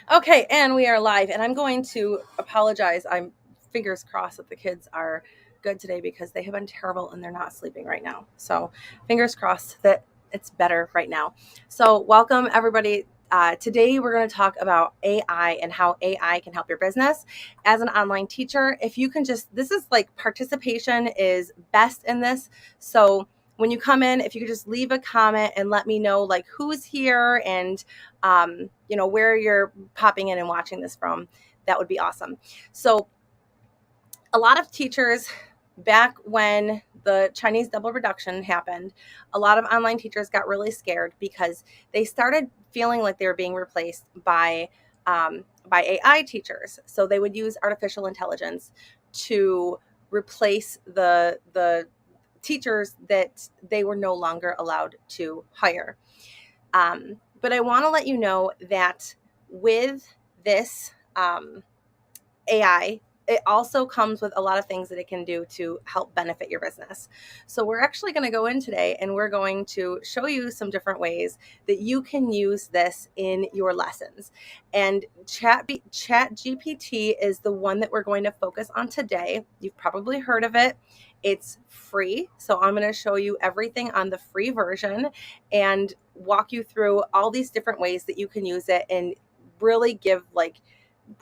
Okay, and we are live, and I'm going to apologize. I'm fingers crossed that the kids are good today because they have been terrible and they're not sleeping right now. So, fingers crossed that it's better right now. So, welcome everybody. Today, we're going to talk about AI and how AI can help your business as an online teacher. If you can this is like participation is best in this. So, when you come in, if you could just leave a comment and let me know like who's here and where you're popping in and watching this from, that would be awesome. So a lot of teachers, back when the Chinese double reduction happened, a lot of online teachers got really scared because they started feeling like they were being replaced by AI teachers. So they would use artificial intelligence to replace the teachers that they were no longer allowed to hire. But I want to let you know that with this AI, it also comes with a lot of things that it can do to help benefit your business. So we're actually going to go in today and we're going to show you some different ways that you can use this in your lessons. And ChatGPT is the one that we're going to focus on today. You've probably heard of it. It's free. So I'm going to show you everything on the free version and walk you through all these different ways that you can use it and really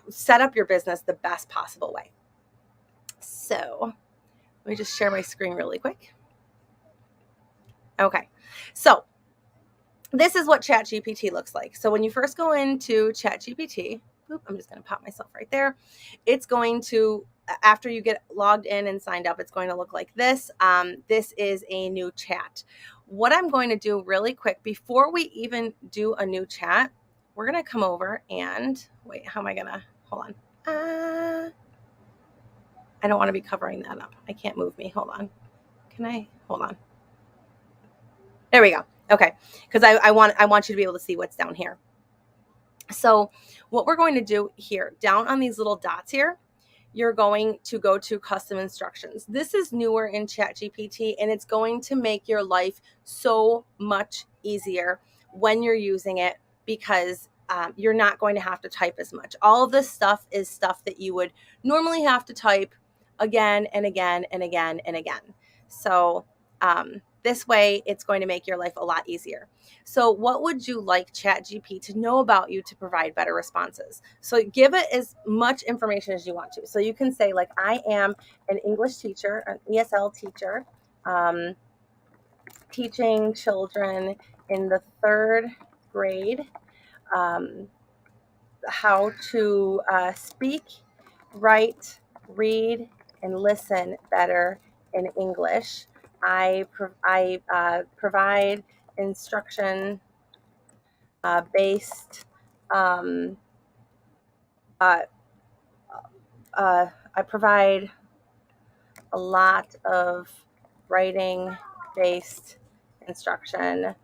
set up your business the best possible way. So let me just share my screen really quick. Okay, so this is what ChatGPT looks like. So when you first go into ChatGPT, I'm just going to pop myself right there. It's going to, after you get logged in and signed up, it's going to look like this. This is a new chat. What I'm going to do really quick, before we even do a new chat, we're going to come over and, wait, how am I going to, hold on. I don't want to be covering that up. I can't move me. Hold on. Can I? Hold on. There we go. Okay. Because I want you to be able to see what's down here. So what we're going to do here, down on these little dots here, you're going to go to custom instructions. This is newer in ChatGPT, and it's going to make your life so much easier when you're using it because you're not going to have to type as much. All of this stuff is stuff that you would normally have to type again and again and again and again. So this way, it's going to make your life a lot easier. So what would you like ChatGPT to know about you to provide better responses? So give it as much information as you want to. So you can say like, I am an English teacher, an ESL teacher, teaching children in the 3rd grade how to speak, write, read, and listen better in English. I provide instruction based. I provide a lot of writing based instruction.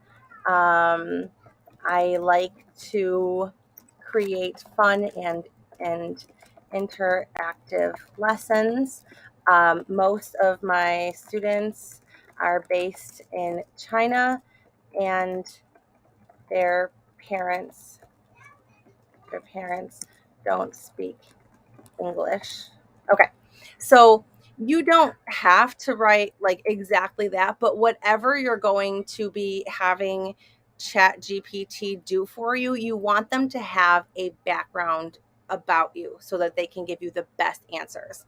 I like to create fun and interactive lessons. Most of my students are based in China, and their parents don't speak English. Okay, so you don't have to write like exactly that, but whatever you're going to be having ChatGPT do for you, you want them to have a background about you so that they can give you the best answers.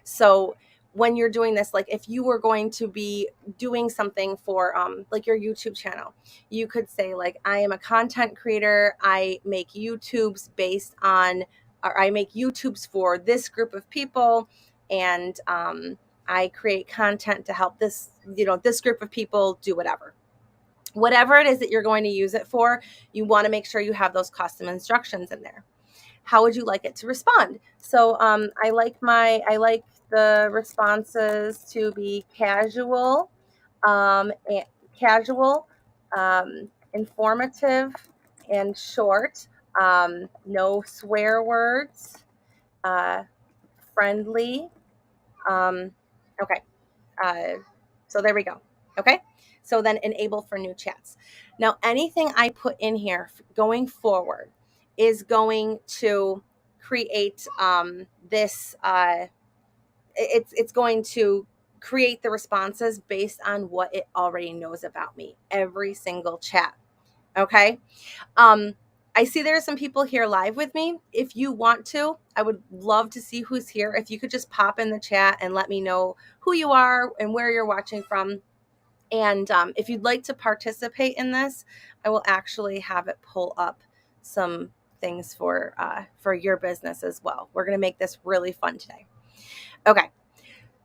So when you're doing this, like if you were going to be doing something for like your YouTube channel, you could say like, I am a content creator. I make YouTubes I make YouTubes for this group of people, and I create content to help this group of people do whatever it is that you're going to use it for. You want to make sure you have those custom instructions in there. How would you like it to respond? So I like the responses to be casual, casual, informative, and short. No swear words. Friendly. Okay. So there we go. Okay. So then enable for new chats. Now, anything I put in here going forward is going to create this. It's going to create the responses based on what it already knows about me. Every single chat. Okay. I see there are some people here live with me. If you want to, I would love to see who's here. If you could just pop in the chat and let me know who you are and where you're watching from. And if you'd like to participate in this, I will actually have it pull up some things for your business as well. We're going to make this really fun today. Okay.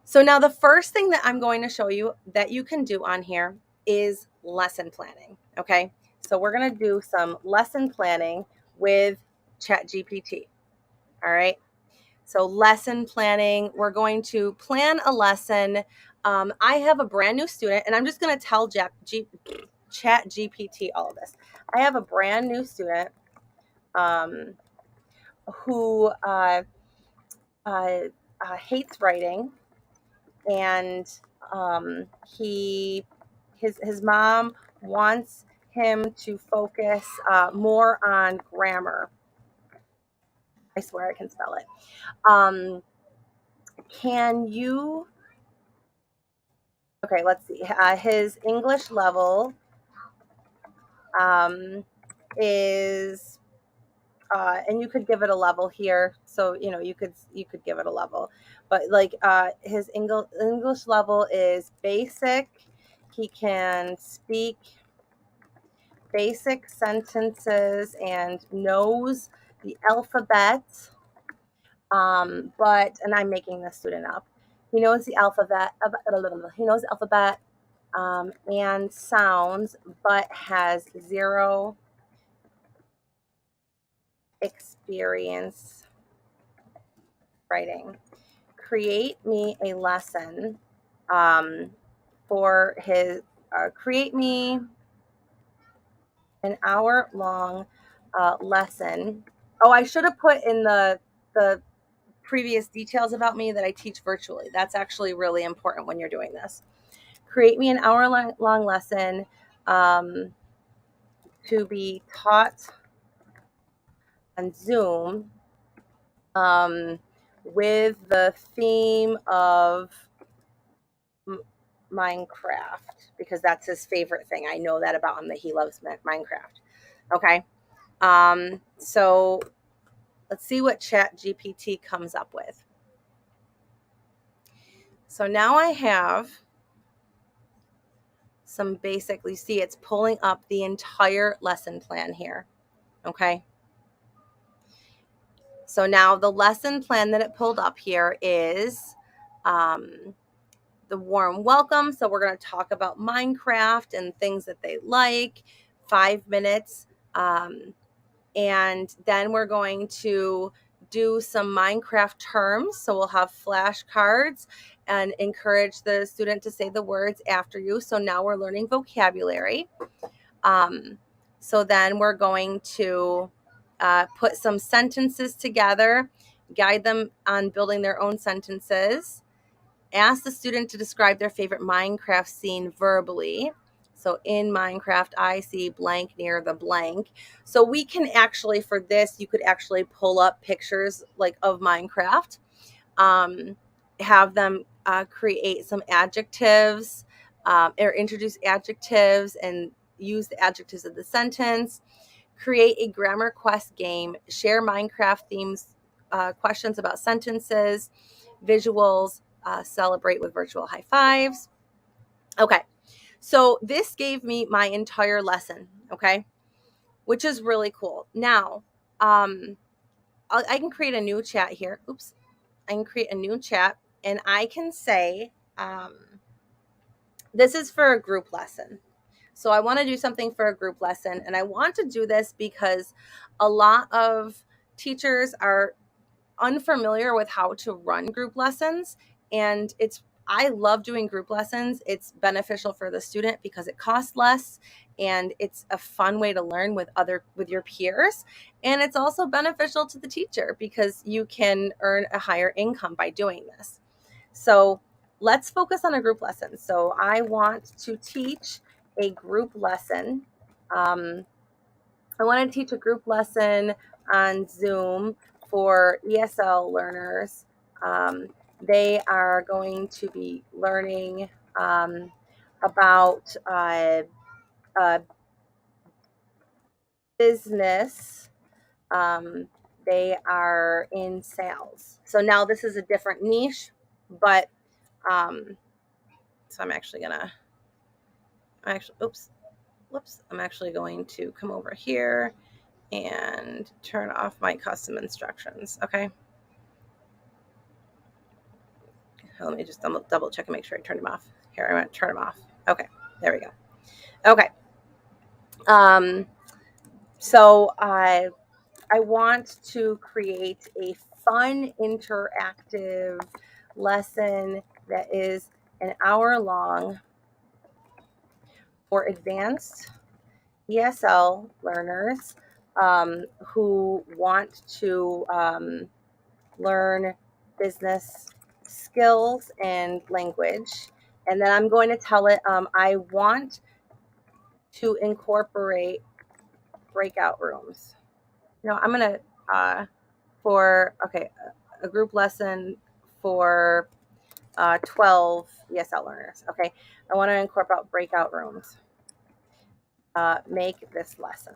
So now the first thing that I'm going to show you that you can do on here is lesson planning. Okay. So we're going to do some lesson planning with ChatGPT. All right. So lesson planning, we're going to plan a lesson. I have a brand new student, and I'm just going to tell ChatGPT all of this. I have a brand new student who hates writing, and his mom wants him to focus more on grammar. I swear I can spell it. Can you? Okay, let's see. His English level is, and you could give it a level here. So you could give it a level, but like his English level is basic. He can speak basic sentences and knows the alphabet. And I'm making this student up. He knows the alphabet. He knows the alphabet and sounds, but has zero experience writing. Create me a lesson for his. Create me an hour-long lesson. Oh, I should have put in the previous details about me that I teach virtually. That's actually really important when you're doing this. Create me an hour-long lesson to be taught on Zoom with the theme of Minecraft, because that's his favorite thing. I know that about him, that he loves Minecraft. Okay. So let's see what ChatGPT comes up with. So now I have some basically, see, it's pulling up the entire lesson plan here. Okay. So now the lesson plan that it pulled up here is the warm welcome. So we're going to talk about Minecraft and things that they like, 5 minutes. And then we're going to do some Minecraft terms. So we'll have flashcards and encourage the student to say the words after you. So now we're learning vocabulary. So then we're going to put some sentences together, guide them on building their own sentences. Ask the student to describe their favorite Minecraft scene verbally. So in Minecraft, I see blank near the blank. So we can actually, for this, you could actually pull up pictures like of Minecraft, have them create some adjectives or introduce adjectives and use the adjectives of the sentence. Create a grammar quest game, share Minecraft themes, questions about sentences, visuals, celebrate with virtual high fives. Okay, so this gave me my entire lesson, okay, which is really cool. Now, I can create a new chat here. Oops, I can create a new chat, and I can say, this is for a group lesson. So I want to do something for a group lesson, and I want to do this because a lot of teachers are unfamiliar with how to run group lessons, and I love doing group lessons. It's beneficial for the student because it costs less, and it's a fun way to learn with your peers, and it's also beneficial to the teacher because you can earn a higher income by doing this. So let's focus on a group lesson. So I want to teach a group lesson. I want to teach a group lesson on Zoom for ESL learners. They are going to be learning about business. They are in sales. So now this is a different niche, but so I'm actually gonna, whoops, I'm actually going to come over here and turn off my custom instructions. Okay. Let me just double check and make sure I turned them off. Here, I'm going to turn them off. Okay, there we go. Okay. So I want to create a fun, interactive lesson that is an hour long for advanced ESL learners who want to learn business skills and language. And then I'm going to tell it I want to incorporate breakout rooms. No, I'm going to, a group lesson for 12 ESL learners. Okay, I want to incorporate breakout rooms. Make this lesson.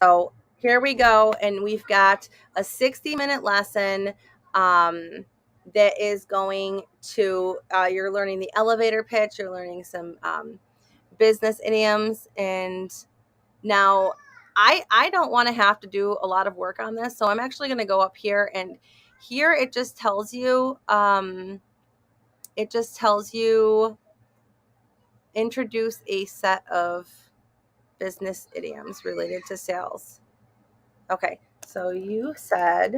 So here we go, and we've got a 60-minute lesson that is going to, you're learning the elevator pitch, you're learning some business idioms, and now I don't want to have to do a lot of work on this, so I'm actually going to go up here, and here it just tells you, introduce a set of business idioms related to sales. Okay, so you said,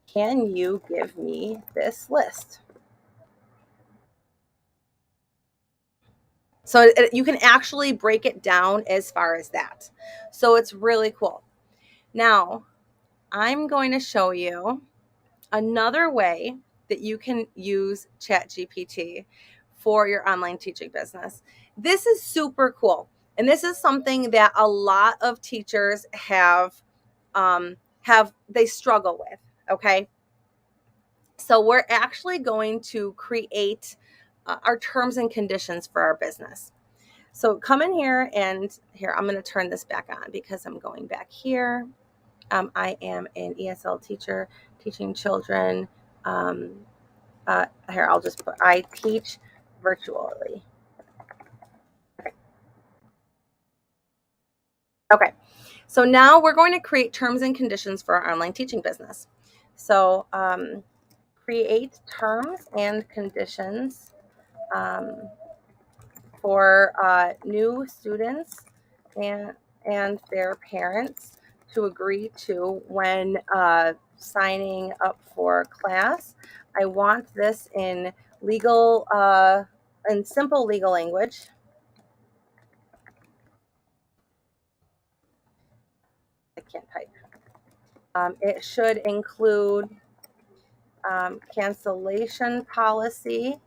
can you give me this list? So you can actually break it down as far as that. So it's really cool. Now, I'm going to show you another way that you can use ChatGPT for your online teaching business. This is super cool. And this is something that a lot of teachers they struggle with, okay? So we're actually going to create our terms and conditions for our business. So come in here, and here, I'm going to turn this back on because I'm going back here. I am an ESL teacher teaching children. Here, I'll just put, I teach virtually. Okay. So now we're going to create terms and conditions for our online teaching business. So create terms and conditions for new students and their parents to agree to when signing up for class. I want this in legal, in simple legal language. I can't type. It should include cancellation policy.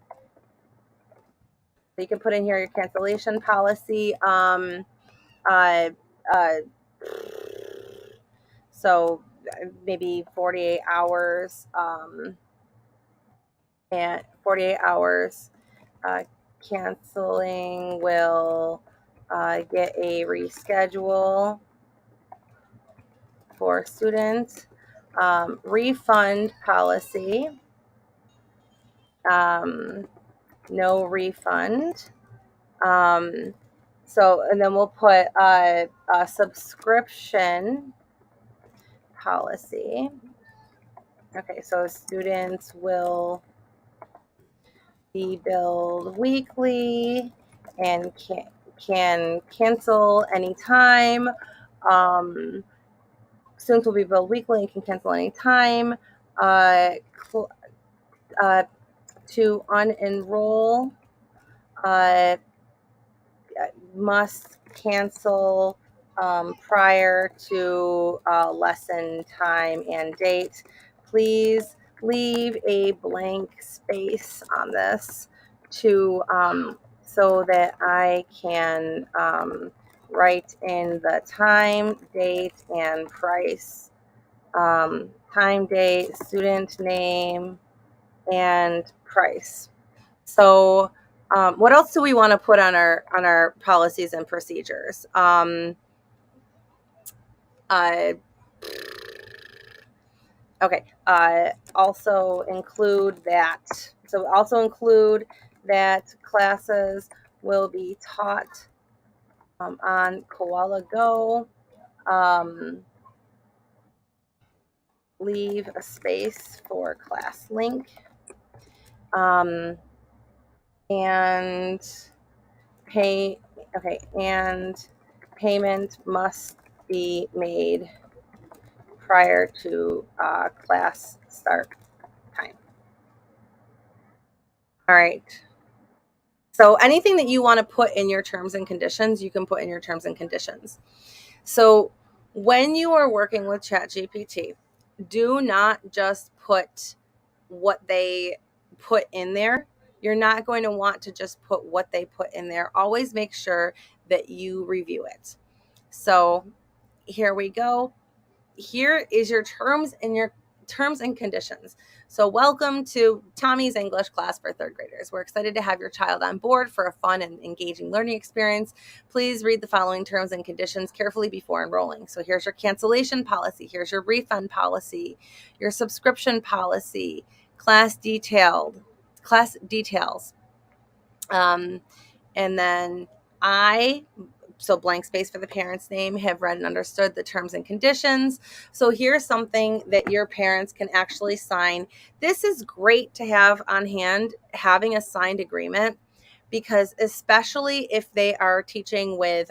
So you can put in here your cancellation policy. So maybe 48 hours, and 48 hours canceling will get a reschedule for students. Refund policy, no refund. So, and then we'll put a subscription policy. Okay, so students will be billed weekly and can cancel anytime. Students will be billed weekly and can cancel anytime. To unenroll, must cancel prior to lesson time and date. Please leave a blank space on this to so that I can write in the time, date, and price. Time, date, student name, and price. So, what else do we want to put on our policies and procedures? Uh, okay. Also include that. So, also include that classes will be taught on Koala Go. Leave a space for class link. Um, and pay. Okay, and payment must be made prior to class start time. All right. So anything that you want to put in your terms and conditions, you can put in your terms and conditions. So when you are working with ChatGPT, do not just put what they put in there. You're not going to want to just put what they put in there. Always make sure that you review it. So here we go. Here is your terms and conditions. So welcome to Tommy's English class for third graders. We're excited to have your child on board for a fun and engaging learning experience. Please read the following terms and conditions carefully before enrolling. So here's your cancellation policy. Here's your refund policy, your subscription policy, class details. And then so blank space for the parent's name, have read and understood the terms and conditions. So here's something that your parents can actually sign. This is great to have on hand, having a signed agreement, because especially if they are teaching with,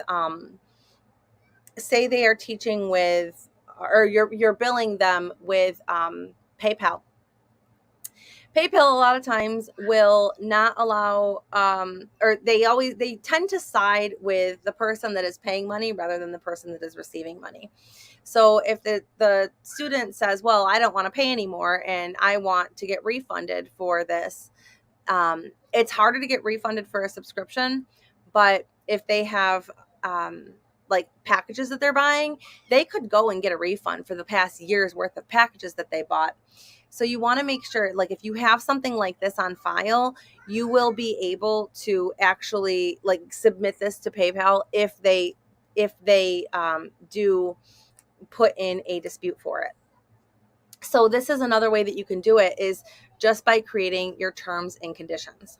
say they are teaching with, or you're billing them with PayPal. PayPal a lot of times will not allow, or they tend to side with the person that is paying money rather than the person that is receiving money. So if the student says, well, I don't want to pay anymore and I want to get refunded for this, it's harder to get refunded for a subscription. But if they have like packages that they're buying, they could go and get a refund for the past year's worth of packages that they bought. So you want to make sure, like, if you have something like this on file, you will be able to actually like submit this to PayPal if they do put in a dispute for it. So this is another way that you can do it, is just by creating your terms and conditions.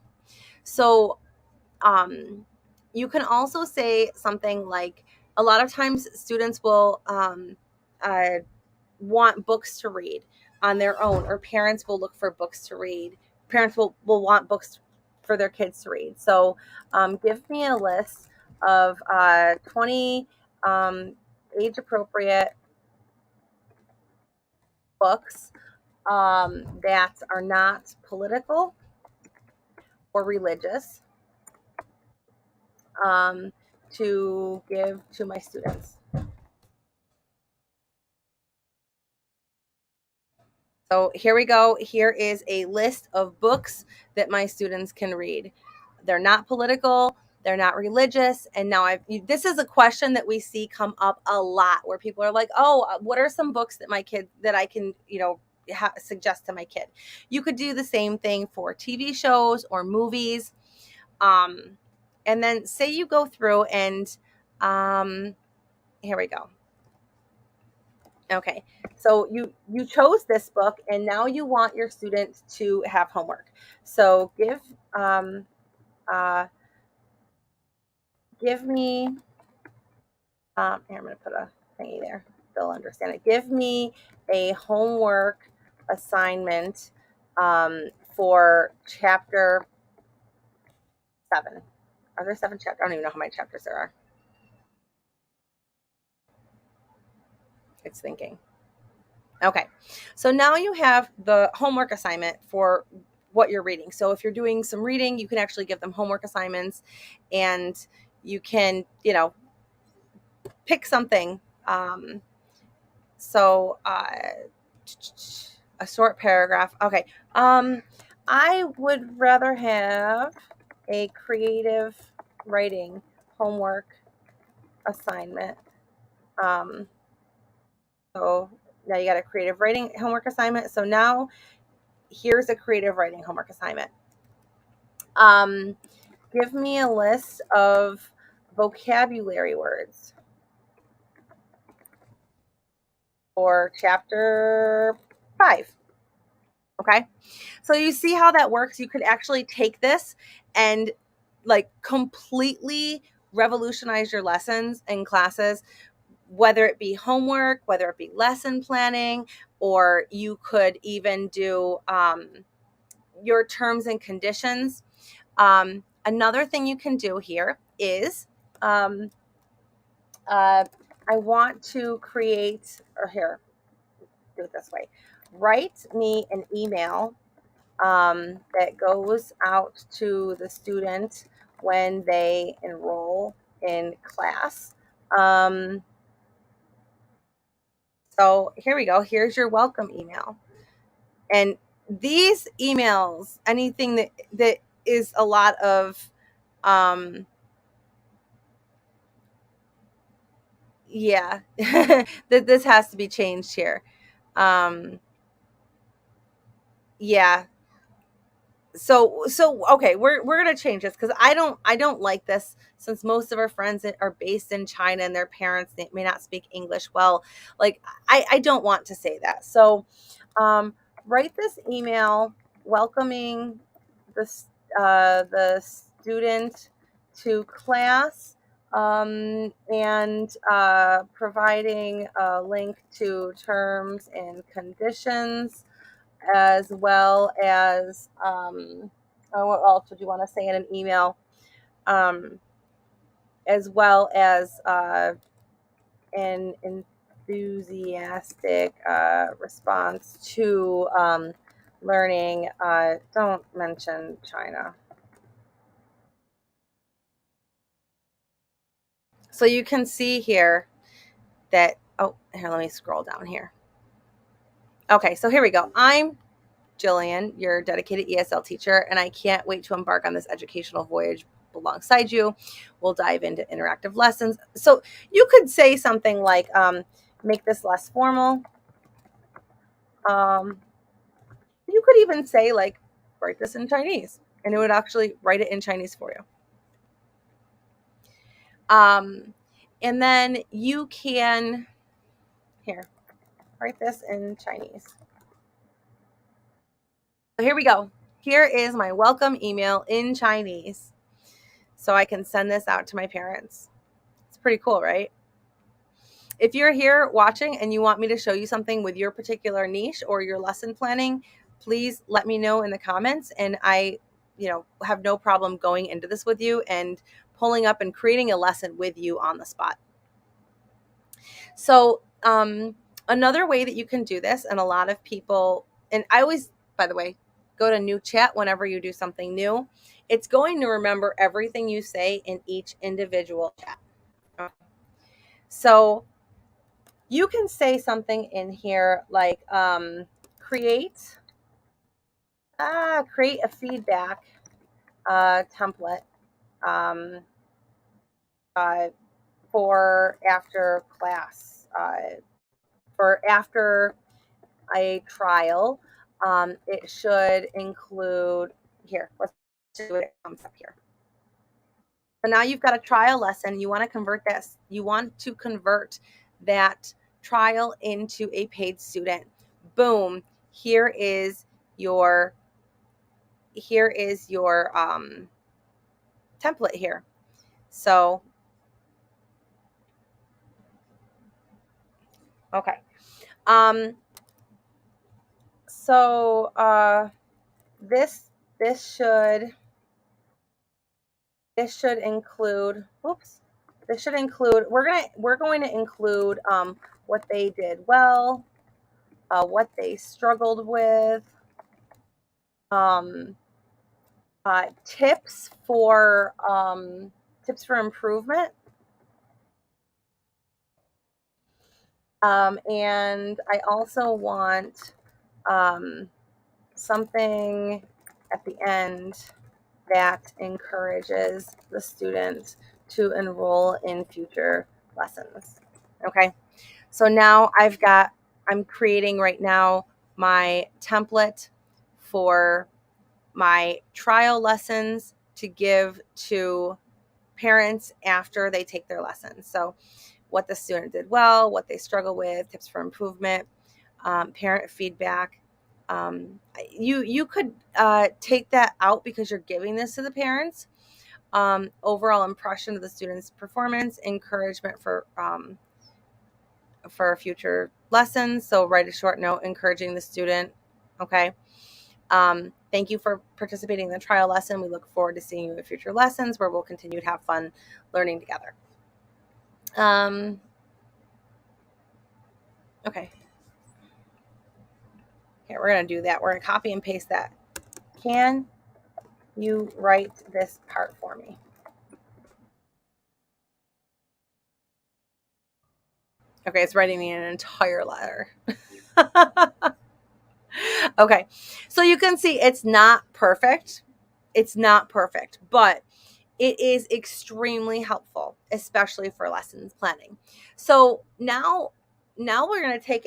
So you can also say something like, a lot of times students will want books to read on their own, or parents will look for books to read. Parents will want books for their kids to read. So give me a list of 20 age appropriate books that are not political or religious to give to my students. So here we go. Here is a list of books that my students can read. They're not political, they're not religious. And now this is a question that we see come up a lot, where people are like, oh, what are some books that I can, suggest to my kid? You could do the same thing for TV shows or movies. And then say you go through and here we go. Okay, so you chose this book, and now you want your students to have homework. So give me here, I'm going to put a thingy there. They'll understand it. Give me a homework assignment for chapter 7. Are there 7 chapters? I don't even know how many chapters there are. It's thinking. Okay, so now you have the homework assignment for what you're reading. So if you're doing some reading, you can actually give them homework assignments, and you can, pick something. So a short paragraph. Okay. I would rather have a creative writing homework assignment. So now you got a creative writing homework assignment. So now here's a creative writing homework assignment. Give me a list of vocabulary words for chapter 5. Okay. So you see how that works? You could actually take this and like completely revolutionize your lessons and classes, whether it be homework, whether it be lesson planning, or you could even do your terms and conditions. Another thing you can do here is I want to create, or here, do it this way. Write me an email that goes out to the student when they enroll in class. So here we go. Here's your welcome email. And these emails, anything that is a lot of, yeah, that this has to be changed here. Yeah. So okay, we're gonna change this because I don't like this, since most of our friends are based in China and their parents may not speak English well. Like I don't want to say that. So write this email welcoming the student to class, and providing a link to terms and conditions, as well as what else would you want to say in an email, um, as well as an enthusiastic response to learning. Don't mention China. So you can see here that, oh, here, let me scroll down here. Okay, so here we go. I'm Jillian, your dedicated ESL teacher, and I can't wait to embark on this educational voyage alongside you. We'll dive into interactive lessons. So you could say something like, make this less formal. You could even say, like, write this in Chinese, and it would actually write it in Chinese for you. And then you can, here, write this in Chinese. So here we go. Here is my welcome email in Chinese, so I can send this out to my parents. It's pretty cool, right? If you're here watching and you want me to show you something with your particular niche or your lesson planning, please let me know in the comments, and I, have no problem going into this with you and pulling up and creating a lesson with you on the spot. So another way that you can do this, and a lot of people, and I always, by the way, go to new chat whenever you do something new. It's going to remember everything you say in each individual chat. Okay. So you can say something in here like create a feedback template um, for after class, for after a trial. It should include, here, let's do it. It comes up here. So now you've got a trial lesson. You want to convert this. You want to convert that trial into a paid student. Boom. Here is your template here. So, okay. So this should include, we're going to include what they did well, what they struggled with, tips for improvement, and I also want something at the end that encourages the student to enroll in future lessons. Okay, so now I'm creating right now my template for my trial lessons to give to parents after they take their lessons. So what the student did well, what they struggle with, tips for improvement, parent feedback. You could take that out because you're giving this to the parents. Overall impression of the student's performance, encouragement for future lessons. So write a short note encouraging the student. Okay. Thank you for participating in the trial lesson. We look forward to seeing you in future lessons where we'll continue to have fun learning together. Okay. Okay, we're going to do that. We're going to copy and paste that. Can you write this part for me? Okay, it's writing me an entire letter. Okay, so you can see it's not perfect. It's not perfect, but it is extremely helpful, especially for lessons planning. So now we're going to take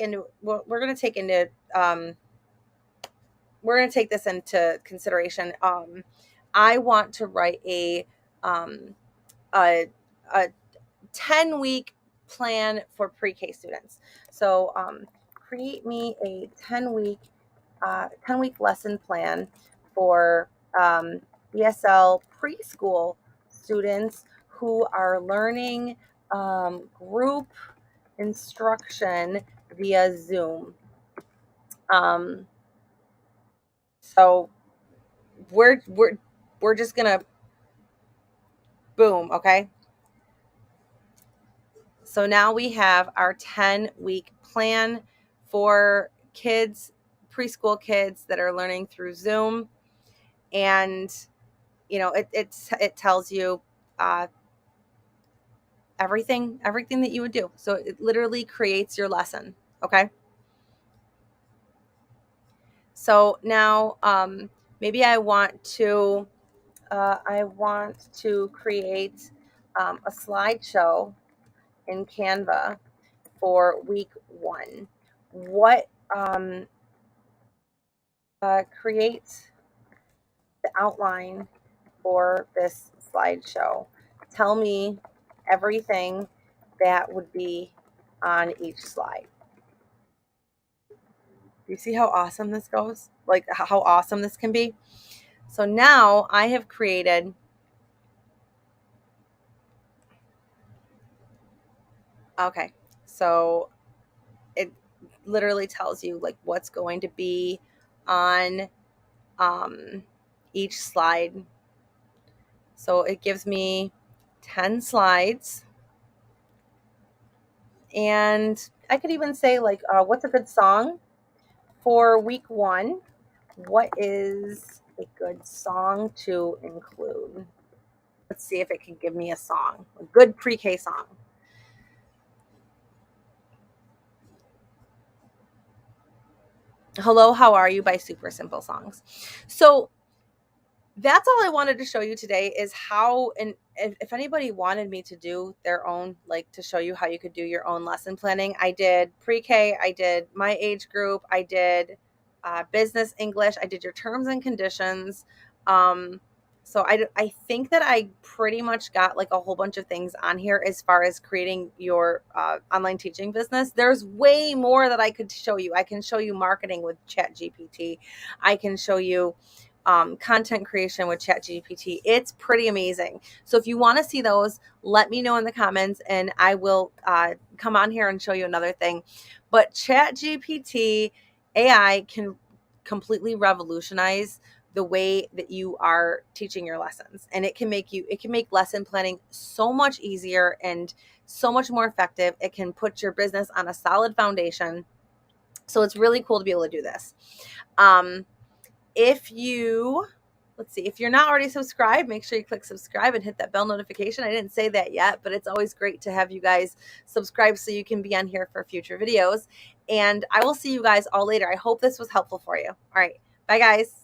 this into consideration. I want to write a 10-week plan for pre-K students. So create me a 10-week lesson plan for ESL preschool students who are learning group instruction via Zoom. So we're just gonna boom, okay? So now we have our 10-week plan for kids, preschool kids that are learning through Zoom. And, it tells you everything that you would do. So it literally creates your lesson. Okay. So now maybe I want to create a slideshow in Canva for week 1. What create the outline for this slideshow? Tell me everything that would be on each slide. Do you see how awesome this goes? Like how awesome this can be? So now I have created okay. So it literally tells you like what's going to be on each slide. So it gives me 10 slides. And I could even say like what's a good song for week 1? What is a good song to include? Let's see if it can give me a song, a good pre-K song. Hello, How Are You by Super Simple Songs. So that's all I wanted to show you today is how, and if anybody wanted me to do their own, like to show you how you could do your own lesson planning, I did pre-K, I did my age group, I did business English, I did your terms and conditions. So I think that I pretty much got like a whole bunch of things on here as far as creating your online teaching business. There's way more that I could show you. I can show you marketing with ChatGPT. I can show you content creation with ChatGPT. It's pretty amazing. So if you want to see those, let me know in the comments and I will come on here and show you another thing. But ChatGPT AI can completely revolutionize the way that you are teaching your lessons, and it can make lesson planning so much easier and so much more effective. It can put your business on a solid foundation. So it's really cool to be able to do this. If you're not already subscribed, make sure you click subscribe and hit that bell notification. I didn't say that yet, but it's always great to have you guys subscribe so you can be on here for future videos. And I will see you guys all later. I hope this was helpful for you. All right. Bye, guys.